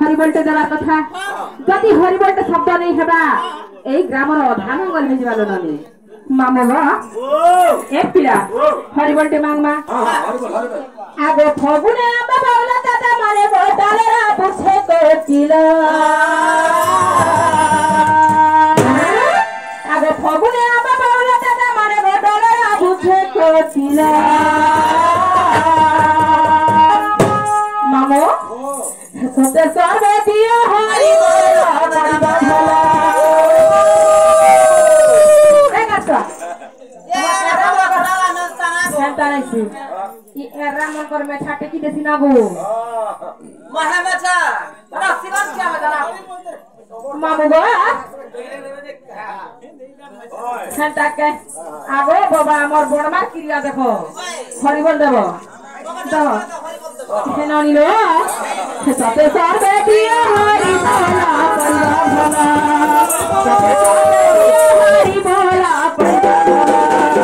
हरिबोल्टे देवार कथा जति हरिबोल्टे शब्द नहीं हेबा एई ग्रामर अधा मंगल में जीवालो नने मामो बा ए पिला हरिबोल्टे मांगमा आगो फगुने आंबा बावला दादा मारे बोटाले रा बुछे कोकिला आगो फगुने आंबा बावला दादा मारे बोटाले रा बुछे कोकिला मामो सत्य सर्वे दिया हरि बोला बड़ी भला देखा ये एरा बगला नस्ताना गो संताना सी ये एरा मन कर में छाटे की देसी ना गो महामचा रसिवन क्या बजना मामू गो संता के आगो बाबा हमर बणमा क्रिया देखो हरि बोल देबो तो हेनानी लो सते सर्वे दिया हरि बोला बड़ा भला सते सर्वे दिया हरि बोला बड़ा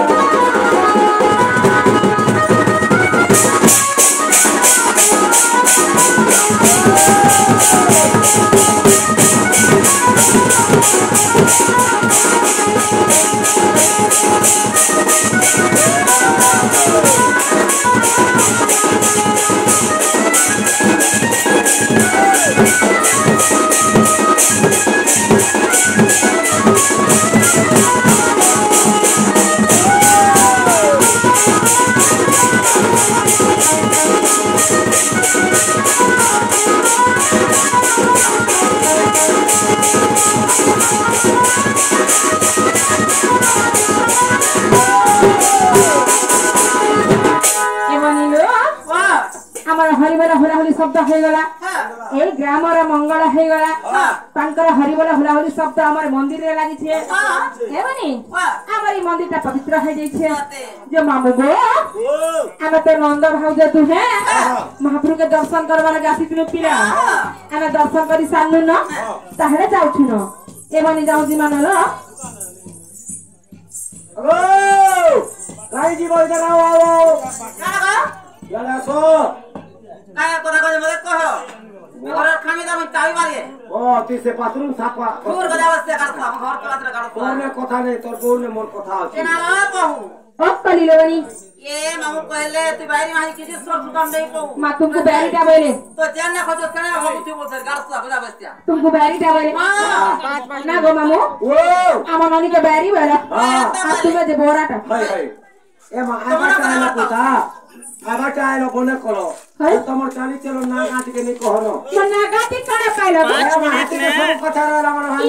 हरिबोला हुलाहुली शब्द हो गला ए ग्रामर मंगल हो गला तांकर हरिबोला हुलाहुली शब्द हमर मंदिर रे लागि छे एबनी हमर मंदिर ता पवित्र हो जाई छे जो मामू गो हम तो नंद भाउज तू है महाप्रभु के दर्शन करबा लागि आसी तिनु पिला हम दर्शन करी सानु न ताहले जाउ छु न एबनी जाउ जी मानलो ओ काई जी बोल कराओ आओ काका याला सो काय कोना कोना मदत कह घर खामी दा मैं चाबी मारे ओ ती से बाथरूम साफा दूर गजा बस्ते कर घर पलात्र गाड़ो तोने कथा नहीं तोर बोल ने मोर कथा अछि केना ला कहू ओ कली लेवनी ये मामू कहले तू बाहरी माही किसी सोर सुकाम नहीं कहू मा तुमको बैरी का बोले तो जान खोजो केना हो तू बोल गाड़ो गजा बस्ते तुमको बैरी का बोले ना गो मामू ओ आमा ननी के बैरी वाला आ तुम्हें जे बोराटा हाय हाय ए मा आबा कहला पुता आबा चाइलो बने करो तमर चाली चलो ना गाटी के नहीं कहनो मना गाटी करे पाइलो ए मा हाथी के सब कथा रहला मन